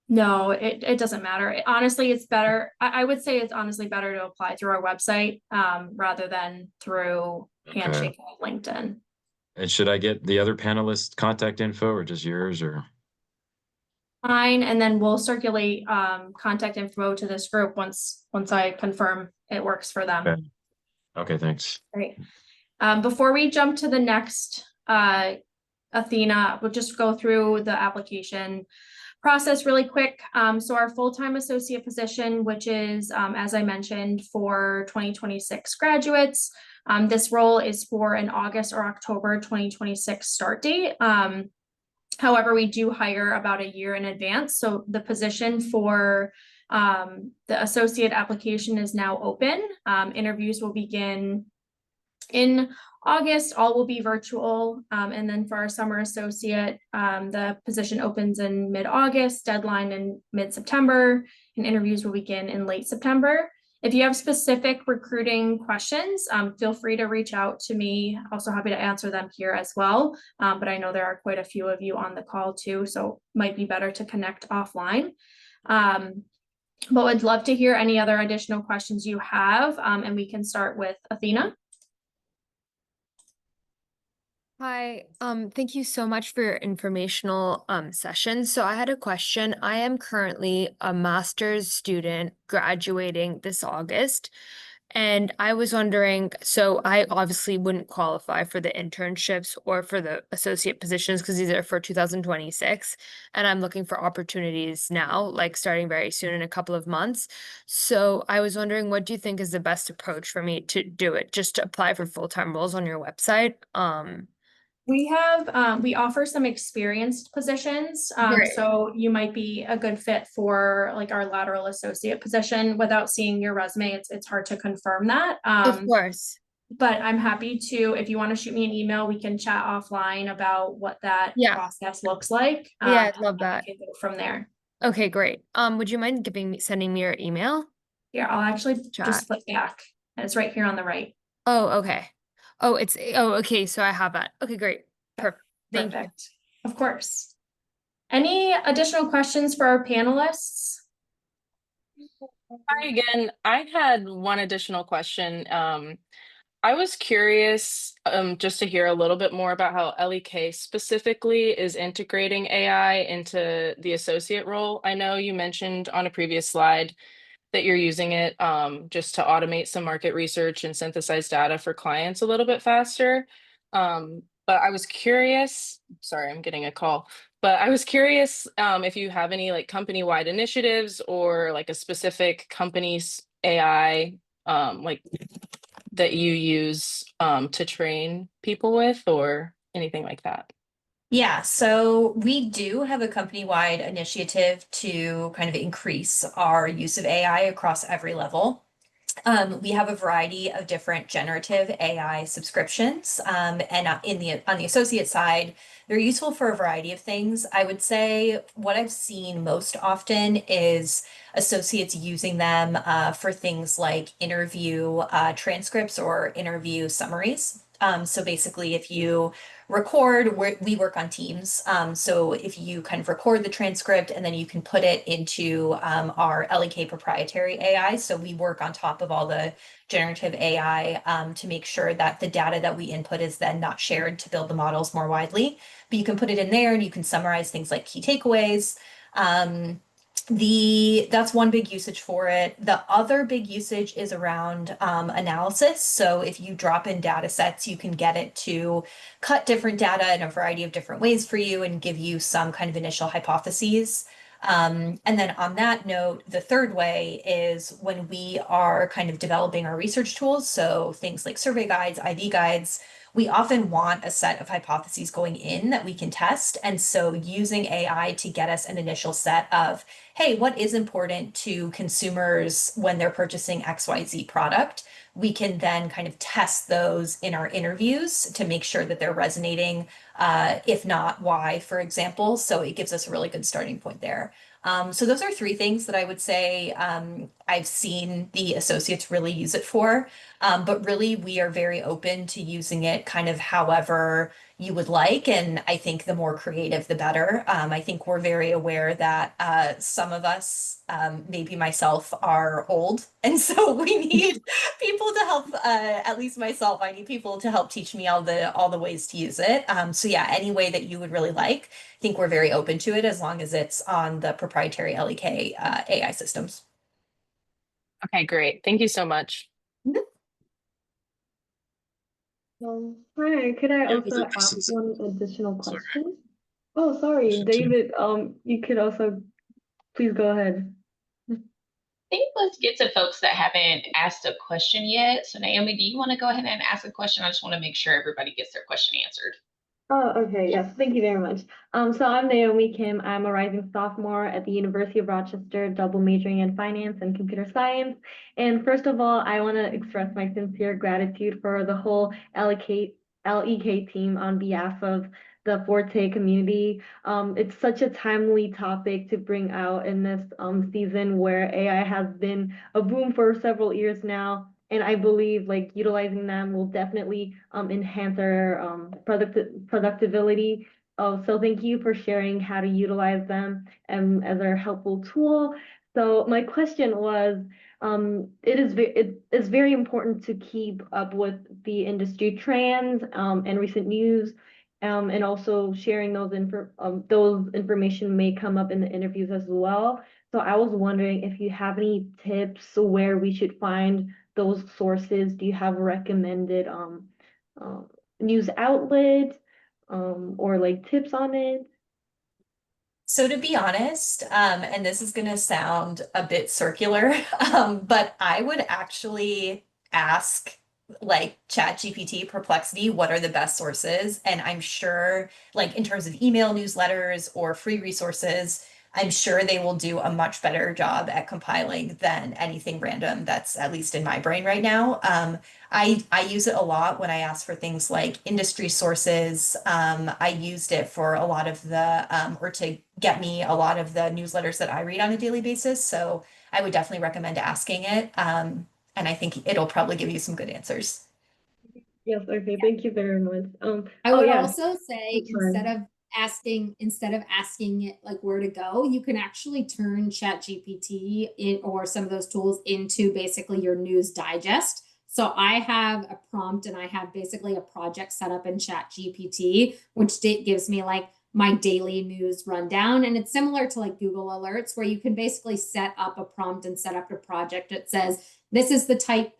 No, it doesn't matter. Honestly, it's better. I would say it's honestly better to apply through our website rather than through Okay. Handshake or LinkedIn. And should I get the other panelists' contact info or just yours or? Fine, and then we'll circulate contact info to this group once I confirm it works for them. Okay. Okay, thanks. Great. Before we jump to the next Athena, we'll just go through the application process really quick. So our full-time associate position, which is, as I mentioned, for 2026 graduates, this role is for an August or October 2026 start date. However, we do hire about a year in advance. So the position for the associate application is now open. Interviews will begin in August. All will be virtual. And then for our summer associate, the position opens in mid-August, deadline in mid-September, and interviews will begin in late September. If you have specific recruiting questions, feel free to reach out to me. Also happy to answer them here as well. But I know there are quite a few of you on the call too, so might be better to connect offline. But would love to hear any other additional questions you have, and we can start with Athena. Hi, thank you so much for your informational session. So I had a question. I am currently a master's student graduating this August, and I was wondering, so I obviously wouldn't qualify for the internships or for the associate positions because these are for 2026, and I'm looking for opportunities now, like starting very soon in a couple of months. So I was wondering, what do you think is the best approach for me to do it? Just to apply for full-time roles on your website? We offer some experienced positions. Great. So you might be a good fit for like our lateral associate position. Without seeing your resume, it's hard to confirm that. Of course. But I'm happy to, if you want to shoot me an email, we can chat offline about what that Yeah. process looks like. Yeah, I'd love that. We can go from there. Okay, great. Would you mind sending me your email? Here, I'll actually Chat. just flip back. And it's right here on the right. Oh, okay. Oh, okay, so I have that. Okay, great. Perfect. Thank you. Of course. Any additional questions for our panelists? Hi again. I had one additional question. I was curious just to hear a little bit more about how L.E.K specifically is integrating AI into the associate role. I know you mentioned on a previous slide that you're using it just to automate some market research and synthesize data for clients a little bit faster. But I was curious, sorry, I'm getting a call, but I was curious if you have any like company-wide initiatives or like a specific company's AI like that you use to train people with or anything like that. Yeah, so we do have a company-wide initiative to kind of increase our use of AI across every level. We have a variety of different generative AI subscriptions, and on the associate side, they're useful for a variety of things. I would say what I've seen most often is associates using them for things like interview transcripts or interview summaries. So basically, if you record, we work on Teams. So if you kind of record the transcript and then you can put it into our L.E.K proprietary AI. So we work on top of all the generative AI to make sure that the data that we input is then not shared to build the models more widely. But you can put it in there and you can summarize things like key takeaways. That's one big usage for it. The other big usage is around analysis. So if you drop in data sets, you can get it to cut different data in a variety of different ways for you and give you some kind of initial hypotheses. And then on that note, the third way is when we are kind of developing our research tools, so things like survey guides, IB guides, we often want a set of hypotheses going in that we can test. And so using AI to get us an initial set of, hey, what is important to consumers when they're purchasing XYZ product? We can then kind of test those in our interviews to make sure that they're resonating, if not why, for example. So it gives us a really good starting point there. So those are three things that I would say I've seen the associates really use it for. But really, we are very open to using it kind of however you would like. And I think the more creative, the better. I think we're very aware that some of us, maybe myself, are old. And so we need people to help, at least myself, I need people to help teach me all the ways to use it. So yeah, any way that you would really like. I think we're very open to it as long as it's on the proprietary L.E.K AI systems. Okay, great. Thank you so much. Hi, could I Yeah, also this ask is- one additional sorry. question? Oh, sorry, Question two. David, you could also, please go ahead. I think let's get to folks that haven't asked a question yet. So Naomi, do you want to go ahead and ask a question? I just want to make sure everybody gets their question answered. Oh, okay. Yes, thank you very much. So I'm Naomi Kim. I'm a rising sophomore at the University of Rochester, double majoring in finance and computer science. And first of all, I want to express my sincere gratitude for the whole L.E.K team on behalf of the Forte community. It's such a timely topic to bring out in this season where AI has been a boom for several years now. And I believe like utilizing them will definitely enhance our productivity. So thank you for sharing how to utilize them as our helpful tool. So my question was, it is very important to keep up with the industry trends and recent news, and also sharing those information may come up in the interviews as well. So I was wondering if you have any tips where we should find those sources. Do you have a recommended um, news outlet or like tips on it? So to be honest, and this is going to sound a bit circular, but I would actually ask like ChatGPT, Perplexity, what are the best sources? And I'm sure, like in terms of email newsletters or free resources, I'm sure they will do a much better job at compiling than anything random that's at least in my brain right now. I use it a lot when I ask for things like industry sources. I used it for a lot of or to get me a lot of the newsletters that I read on a daily basis. So I would definitely recommend asking it. And I think it'll probably give you some good answers. Yes, okay, thank you very much. I Oh would yeah, also say that's fine. instead of asking it like where to go, you can actually turn ChatGPT or some of those tools into basically your news digest. So I have a prompt and I have basically a project set up in ChatGPT, which gives me like my daily news rundown. And it's similar to like Google Alerts, where you can basically set up a prompt and set up a project that says, this is the type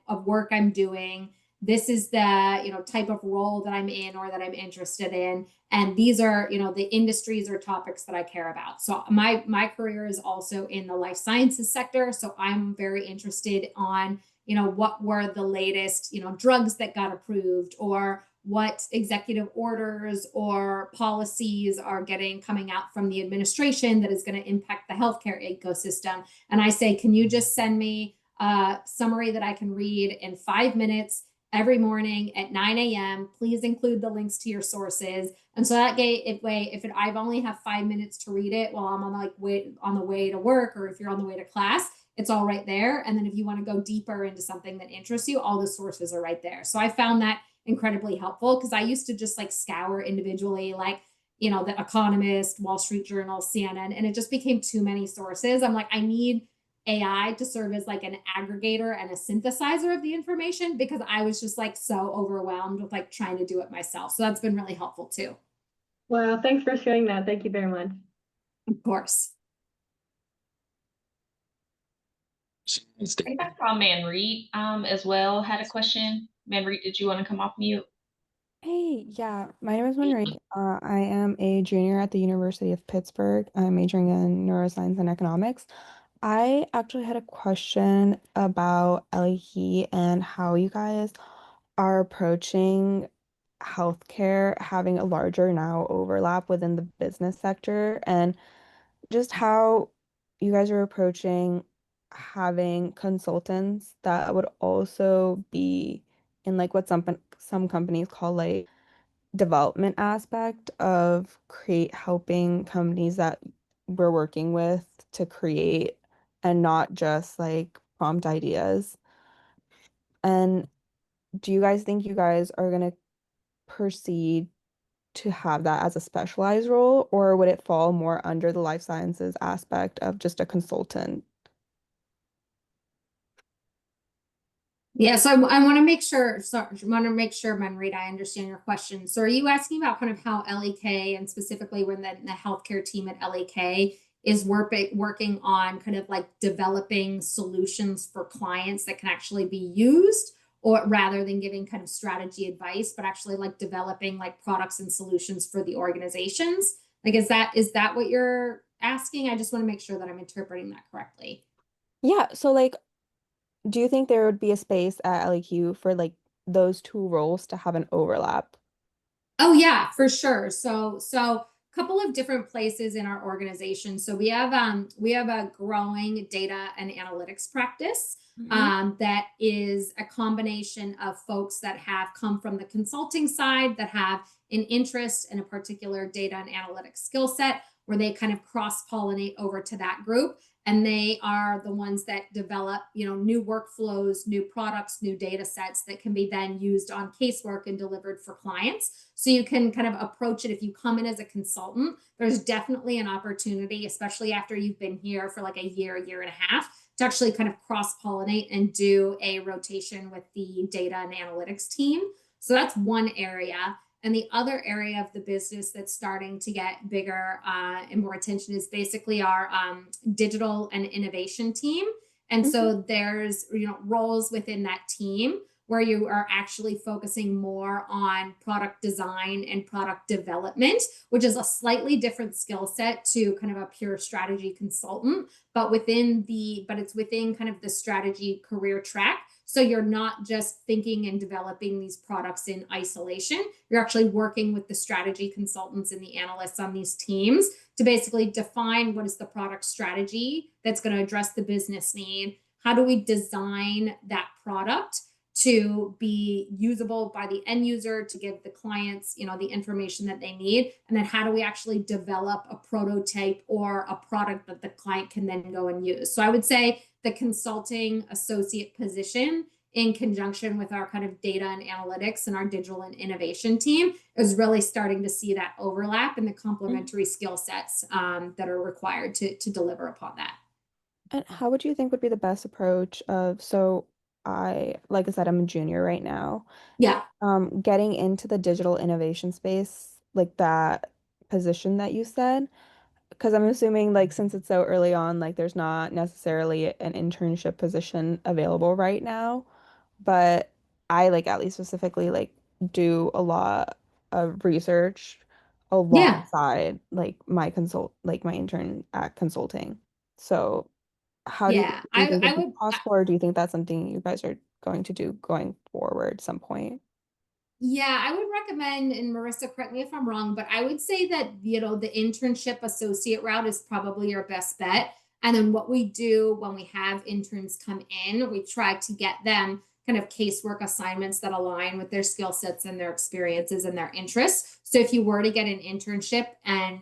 of work I'm doing, this is the type of role that I'm in or that I'm interested in, and these are the industries or topics that I care about. So my career is also in the life sciences sector, so I'm very interested on what were the latest drugs that got approved, or what executive orders or policies are coming out from the administration that is going to impact the healthcare ecosystem. And I say, can you just send me a summary that I can read in 5 minutes every morning at 9 a.m. Please include the links to your sources. And so that way, if I've only have 5 minutes to read it while I'm on the way to work, or if you're on the way to class, it's all right there. And then if you want to go deeper into something that interests you, all the sources are right there. So I found that incredibly helpful, because I used to just like scour individually, like The Economist, Wall Street Journal, CNN, and it just became too many sources. I'm like, I need AI to serve as like an aggregator and a synthesizer of the information, because I was just like so overwhelmed with like trying to do it myself. So that's been really helpful too. Wow, thanks for sharing that. Thank you very much. Of course. I think I saw Manreed as well had a question. Manreed, did you want to come off mute? Hey, yeah, my name is Manrik. I am a junior at the University of Pittsburgh. I'm majoring in neuroscience and economics. I actually had a question about L.E.K and how you guys are approaching healthcare having a larger now overlap within the business sector and just how you guys are approaching having consultants that would also be in like what some companies call like development aspect of create helping companies that we're working with to create and not just like prompt ideas. And do you guys think you guys are gonna proceed to have that as a specialized role, or would it fall more under the life sciences aspect of just a consultant? Yeah, so I want to make sure, Manreed, I understand your question. So are you asking about kind of how L.E.K and specifically when the healthcare team at L.E.K is working on kind of like developing solutions for clients that can actually be used, or rather than giving kind of strategy advice, but actually like developing like products and solutions for the organizations? Like, is that what you're asking? I just want to make sure that I'm interpreting that correctly. Yeah, so like, do you think there would be a space at LEQ for like those two roles to have an overlap? Oh yeah, for sure. So couple of different places in our organization. So we have a growing data and analytics practice that is a combination of folks that have come from the consulting side that have an interest in a particular data and analytics skill set where they kind of cross pollinate over to that group, and they are the ones that develop new workflows, new products, new data sets that can be then used on casework and delivered for clients. So you can kind of approach it. If you come in as a consultant, there's definitely an opportunity, especially after you've been here for like a year and a half, to actually kind of cross pollinate and do a rotation with the data and analytics team. So that's one area. And the other area of the business that's starting to get bigger and more attention is basically our digital and innovation team. And so there's roles within that team where you are actually focusing more on product design and product development, which is a slightly different skill set to kind of a pure strategy consultant, but it's within kind of the strategy career track. So you're not just thinking and developing these products in isolation. You're actually working with the strategy consultants and the analysts on these teams to basically define what is the product strategy that's going to address the business need. How do we design that product to be usable by the end user, to give the clients, the information that they need? And then how do we actually develop a prototype or a product that the client can then go and use? So I would say the consulting associate position in conjunction with our kind of data and analytics and our digital and innovation team is really starting to see that overlap and the complementary skill sets that are required to deliver upon that. And how would you think would be the best approach of, so like I said, I'm a junior right now. Yeah. Getting into the digital innovation space, like that position that you said, because I'm assuming like since it's so early on, like there's not necessarily an internship position available right now, but I like at least specifically like do a lot of research Yeah. alongside like my intern at consulting. So how Yeah. do you think I it'd be would. possible, or do you think that's something you guys are going to do going forward some point? Yeah, I would recommend, and Marissa, correct me if I'm wrong, but I would say that, the internship associate route is probably your best bet. And then what we do when we have interns come in, we try to get them kind of casework assignments that align with their skill sets and their experiences and their interests. So if you were to get an internship and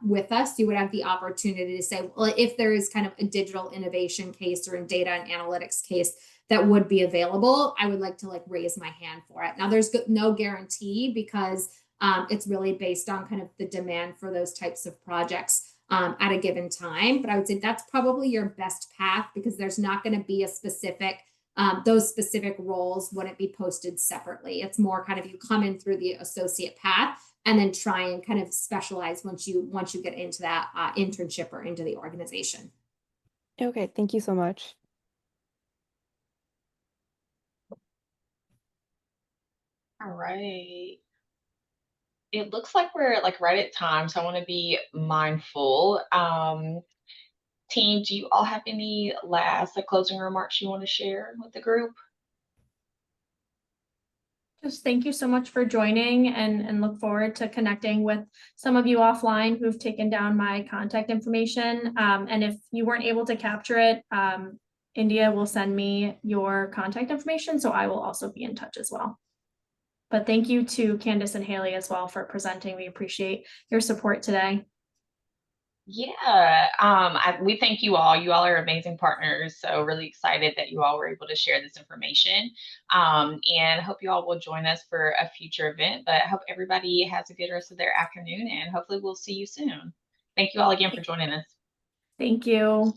with us, you would have the opportunity to say, well, if there is kind of a digital innovation case or a data and analytics case that would be available, I would like to like raise my hand for it. Now there's no guarantee because it's really based on kind of the demand for those types of projects at a given time. But I would say that's probably your best path because there's not going to be a specific, those specific roles wouldn't be posted separately. It's more kind of you come in through the associate path and then try and kind of specialize once you get into that internship or into the organization. Okay, thank you so much. All right. It looks like we're like right at time, so I want to be mindful. Team, do you all have any last like closing remarks you want to share with the group? Just thank you so much for joining and look forward to connecting with some of you offline who've taken down my contact information. And if you weren't able to capture it, India will send me your contact information, so I will also be in touch as well. But thank you to Candace and Haley as well for presenting. We appreciate your support today. Yeah, we thank you all. You all are amazing partners. So really excited that you all were able to share this information. And hope you all will join us for a future event. But I hope everybody has a good rest of their afternoon, and hopefully we'll see you soon. Thank you all again for joining us. Thank you.